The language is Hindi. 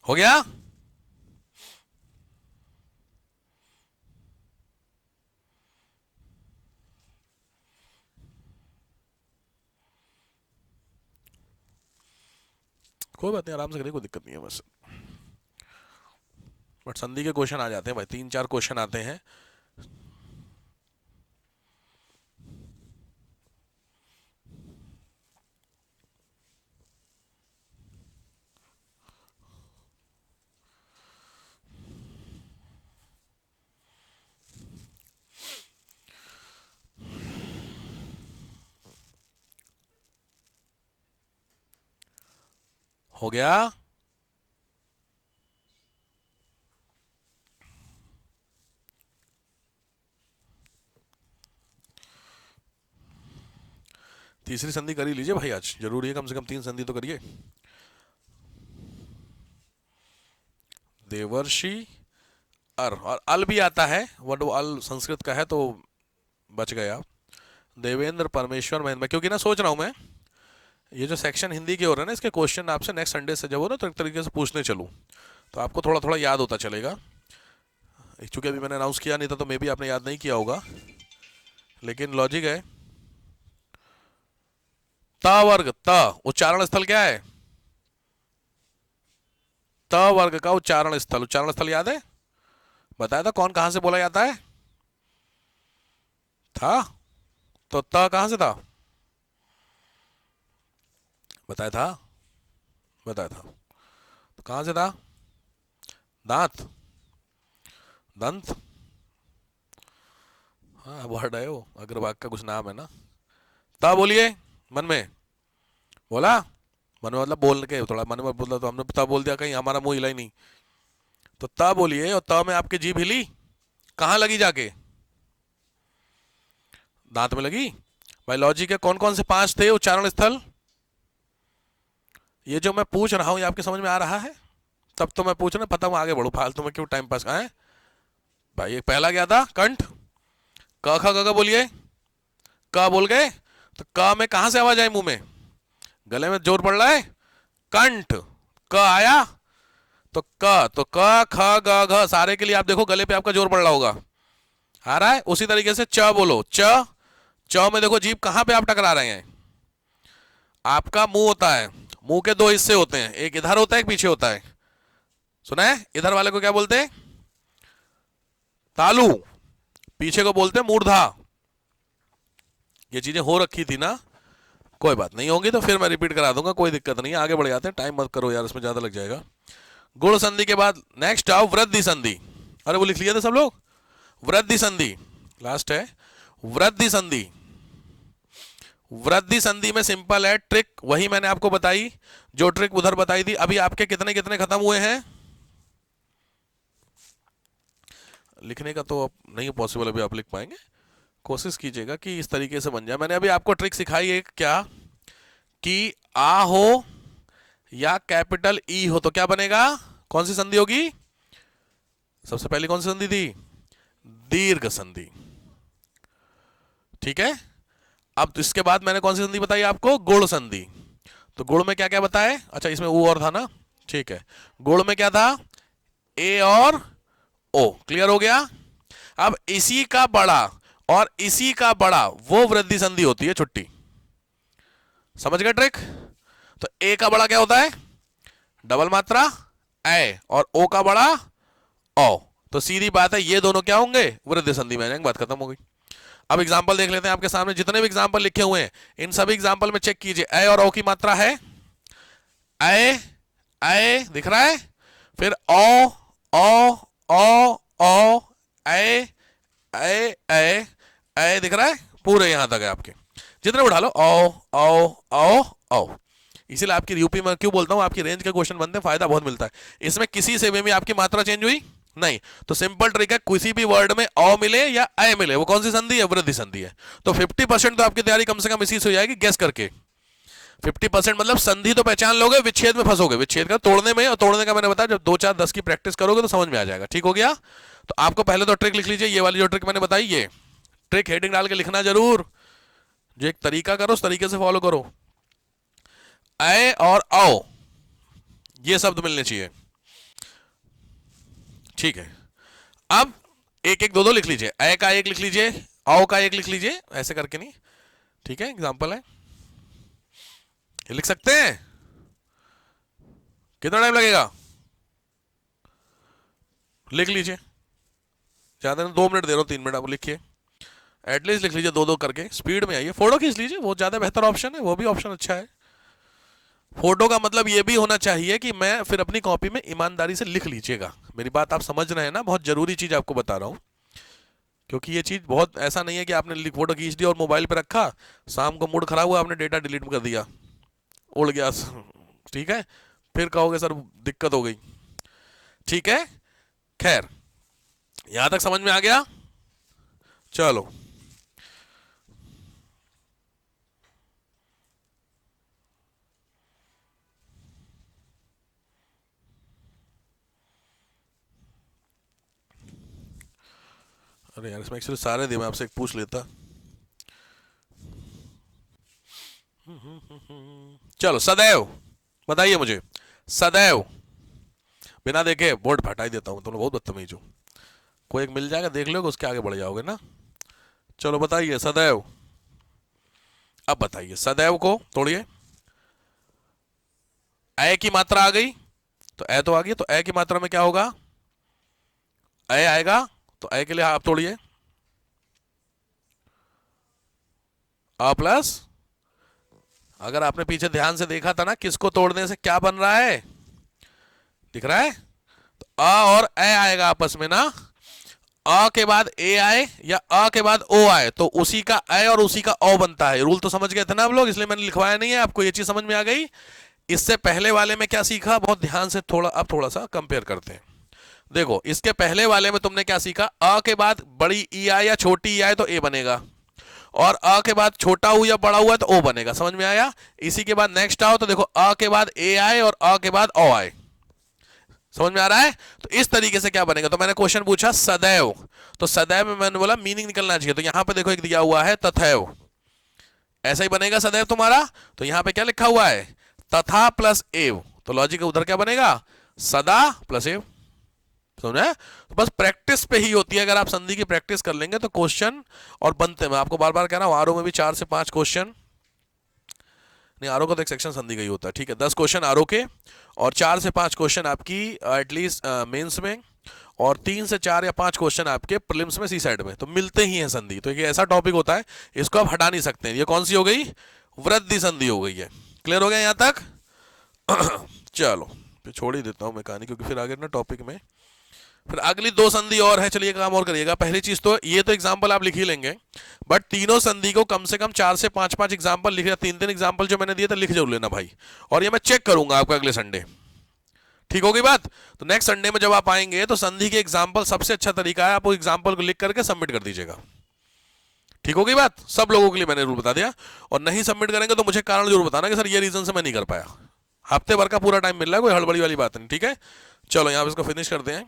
हो गया? कोई बात नहीं, आराम से करिए, कोई दिक्कत नहीं है बस। बट संधि के क्वेश्चन आ जाते हैं भाई, 3-4 क्वेश्चन आते हैं। हो गया? तीसरी संधि कर ही लीजिए भाई, आज जरूरी है, कम से कम 3 संधि तो करिए। देवर्षि और अल भी आता है, बट वो अल संस्कृत का है तो बच गया। देवेंद्र, परमेश्वर, महेंद्र। क्योंकि ना सोच रहा हूं मैं, ये जो सेक्शन हिंदी के हो रहा है ना, इसके क्वेश्चन आपसे नेक्स्ट संडे से जब हो ना तो एक तरीके से पूछने चलूँ, तो आपको थोड़ा थोड़ा याद होता चलेगा। चूंकि अभी मैंने अनाउंस किया नहीं था तो मे भी आपने याद नहीं किया होगा, लेकिन लॉजिक है। त वर्ग, त उच्चारण स्थल क्या है? त वर्ग का उच्चारण स्थल, उच्चारण स्थल याद है? बताया था कौन कहां से बोला जाता है? था? तो त कहां से था? बताया था, बताया था। तो कहां से था? दांत, दंत। हाँ वर्ड है वो, अग्रभाग का कुछ नाम है ना। ता बोलिए मन में। बोला? मन में मतलब बोल के, थोड़ा मन में बोला तो हमने ता बोल दिया, कहीं हमारा मुंह हिला ही नहीं। तो ता बोलिए, और ता में आपकी जीभ हिली, कहाँ लगी जाके? दांत में लगी। भाई लॉजिक है, कौन कौन से 5 थे उच्चारण स्थल? ये जो मैं पूछ रहा हूं ये आपके समझ में आ रहा है? तब तो मैं पूछ रहा, पता मैं आगे बढ़ू, फालतू में क्यों टाइम पास है भाई। ये पहला क्या था? कंठ। क ख ग घ बोलिए। क बोल गए, तो क में कहां से आवाज आई मुंह में? गले में जोर पड़ रहा है, कंठ। क आया, तो क ख ग घ सारे के लिए आप देखो गले पे आपका जोर पड़ रहा होगा, आ रहा है। उसी तरीके से च बोलो, च। च में देखो जीभ कहां पे आप टकरा रहे हैं? आपका मुंह होता है, मुंह के 2 हिस्से होते हैं, एक इधर होता है एक पीछे होता है। सुना है? इधर वाले को क्या बोलते हैं? तालू। पीछे को बोलते हैं मूर्धा। ये चीजें हो रखी थी ना, कोई बात नहीं, होगी तो फिर मैं रिपीट करा दूंगा, कोई दिक्कत नहीं है। आगे बढ़ जाते हैं, टाइम मत करो यार, इसमें ज्यादा लग जाएगा। गुण संधि के बाद नेक्स्ट आओ वृद्धि संधि। अरे वो लिख लिया था सब लोग? वृद्धि संधि लास्ट है। वृद्धि संधि, वृद्धि संधि में सिंपल है, ट्रिक वही मैंने आपको बताई जो ट्रिक उधर बताई थी। अभी आपके कितने कितने खत्म हुए हैं? लिखने का तो नहीं पॉसिबल अभी आप लिख पाएंगे, कोशिश कीजिएगा कि इस तरीके से बन जाए। मैंने अभी आपको ट्रिक सिखाई है क्या, कि आ हो या कैपिटल ई हो तो क्या बनेगा, कौन सी संधि होगी? सबसे पहले कौन सी संधि थी? दीर्घ संधि। ठीक है। अब इसके बाद मैंने कौन सी संधि बताई आपको? गुण संधि। तो गुण में क्या क्या बताए? अच्छा इसमें ऊ और था ना, ठीक है। गुण में क्या था? ए और ओ। क्लियर हो गया? अब इसी का बड़ा और इसी का बड़ा वो वृद्धि संधि होती है, छुट्टी। समझ गए ट्रिक? तो ए का बड़ा क्या होता है? डबल मात्रा ए, और ओ का बड़ा ओ। तो सीधी बात है, ये दोनों क्या होंगे? वृद्धि संधि में आ जाएंगे, बात खत्म हो गई। अब एग्जाम्पल देख लेते हैं, आपके सामने जितने भी एग्जाम्पल लिखे हुए हैं इन सभी एग्जाम्पल में चेक कीजिए, ए और ओ की मात्रा है। ए, ए दिख रहा है, फिर ओ ओ ओ ओ, ए ए ए ए दिख रहा है, पूरे यहां तक है आपके, जितने उठा लो, ओ ओ ओ ओ। इसीलिए आपकी यूपी में क्यों बोलता हूं, आपकी रेंज के क्वेश्चन बनते हैं, फायदा बहुत मिलता है। इसमें किसी से भी आपकी मात्रा चेंज हुई नहीं, तो सिंपल ट्रिक है, किसी भी वर्ड में ओ मिले या ए मिले, वो कौन सी संधि है? वृद्धि संधि है। तो 50% तो आपकी तैयारी कम से कम इसी से हो जाएगी, गेस करके। 50% मतलब संधि तो पहचान लोगे, विच्छेद में फंसोगे, विच्छेद का तोड़ने में, और तोड़ने का मैंने बताया जब 2 4 10 की प्रैक्टिस करोगे तो समझ में आ जाएगा। ठीक हो गया? तो आपको पहले तो ट्रिक लिख लीजिए, ये वाली जो ट्रिक मैंने बताई, ये ट्रिक हेडिंग डाल के लिखना जरूर, जो एक तरीका करो उस तरीके से फॉलो करो। ए और औ ये शब्द मिलने चाहिए, ठीक है, अब एक एक दो दो लिख लीजिए, ए का एक लिख लीजिए, औ का एक लिख लीजिए, ऐसे करके नहीं, ठीक है, एग्जाम्पल है, ये लिख सकते हैं। कितना टाइम लगेगा, लिख लीजिए, ज्यादा नहीं, 2 मिनट दे रहा हूं, 3 मिनट, आप लिखिए, एटलीस्ट लिख लीजिए, दो दो करके, स्पीड में आइए, फोटो खींच लीजिए, वो ज्यादा बेहतर ऑप्शन है, वो भी ऑप्शन अच्छा है। फोटो का मतलब ये भी होना चाहिए कि मैं फिर अपनी कॉपी में ईमानदारी से लिख लीजिएगा, मेरी बात आप समझ रहे हैं ना, बहुत जरूरी चीज आपको बता रहा हूं, क्योंकि ये चीज बहुत ऐसा नहीं है कि आपने फोटो खींच दी और मोबाइल पे रखा, शाम को मूड खराब हुआ, आपने डेटा डिलीट कर दिया, उड़ गया, ठीक है, फिर कहोगे सर दिक्कत हो गई, ठीक है। खैर, यहां तक समझ में आ गया, चलो, अरे यार इसमें एक्चुअली सारे दिए, मैं आपसे एक पूछ लेता, चलो, सदैव, बताइए मुझे, सदैव, बिना देखे बोर्ड हटा ही देता हूं, तुम बहुत बदतमीज हो, कोई एक मिल जाएगा देख लोगे, उसके आगे बढ़ जाओगे ना, चलो बताइए सदैव, अब बताइए सदैव को तोड़िए, ए की मात्रा आ गई, तो ए तो आ गई, तो ए की मात्रा में क्या होगा, ए आएगा, तो ए के लिए आप तोड़िए, आ प्लस, अगर आपने पीछे ध्यान से देखा था ना, किसको तोड़ने से क्या बन रहा है, दिख रहा है, तो अ और ए आएगा आपस में ना, अ के बाद ए आए या अ के बाद ओ आए, तो उसी का ए और उसी का ओ बनता है, रूल तो समझ गए थे ना आप लोग, इसलिए मैंने लिखवाया नहीं है, आपको ये चीज समझ में आ गई। इससे पहले वाले में क्या सीखा, बहुत ध्यान से थोड़ा, अब थोड़ा सा कंपेयर करते हैं, देखो इसके पहले वाले में तुमने क्या सीखा, अ के बाद बड़ी ई आए या छोटी ई आए तो ए बनेगा, और अ के बाद छोटा हुआ या बड़ा हुआ तो ओ बनेगा, समझ में आया। इसी के बाद नेक्स्ट आओ तो देखो, अ के बाद ए आए और अ के बाद ओ आए, समझ में आ रहा है, तो इस तरीके से क्या बनेगा, तो मैंने क्वेश्चन पूछा सदैव, तो सदैव में मैंने बोला मीनिंग निकलना चाहिए, तो यहां पे देखो एक दिया हुआ है तथैव, ऐसा ही बनेगा सदैव तुम्हारा, तो यहां पे क्या लिखा हुआ है, तथा प्लस एव, तो लॉजिक उधर क्या बनेगा, सदा प्लस एव, समझे, तो बस प्रैक्टिस पे ही होती है, अगर आप संधि की प्रैक्टिस कर लेंगे तो क्वेश्चन और बनते, मैं आपको बार बार कह रहा हूं, आरओ में भी 4 से 5 क्वेश्चन, नहीं आरओ का तो एक सेक्शन संधि का ही होता है, ठीक है, 10 क्वेश्चन आरओ के, और 4 से 5 क्वेश्चन आपकी एटलीस्ट मेंस में, और 3 से 4 या 5 क्वेश्चन आपके प्रीलिम्स में, सी साइड में, तो मिलते ही हैं संधि, तो ये ऐसा टॉपिक होता है, इसको आप हटा नहीं सकते हैं। ये कौन सी हो गई, वृद्धि संधि हो गई है, क्लियर हो गया यहां तक। चलो फिर छोड़ ही देता हूं मैं कहानी, क्योंकि फिर आगे ना टॉपिक में, फिर अगली 2 संधि और है, चलिए काम और करिएगा। पहली चीज तो ये तो एग्जाम्पल आप लिख ही लेंगे, बट तीनों संधि को कम से कम 4 से 5 एग्जाम्पल लिख, 3 एग्जाम्पल जो मैंने दिए थे लिख जरूर लेना भाई, और ये मैं चेक करूंगा आपका अगले संडे, ठीक होगी बात। तो नेक्स्ट संडे में जब आप आएंगे तो संधि के एग्जाम्पल, सबसे अच्छा तरीका है आप वो एग्जाम्पल को लिख करके सबमिट कर दीजिएगा, ठीक होगी बात, सब लोगों के लिए मैंने रूल बता दिया, और नहीं सबमिट करेंगे तो मुझे कारण जरूर बताना कि सर ये रीजन से मैं नहीं कर पाया, हफ्ते भर का पूरा टाइम मिल रहा है, कोई हड़बड़ी वाली बात नहीं, ठीक है। चलो यहां पे इसको फिनिश करते हैं।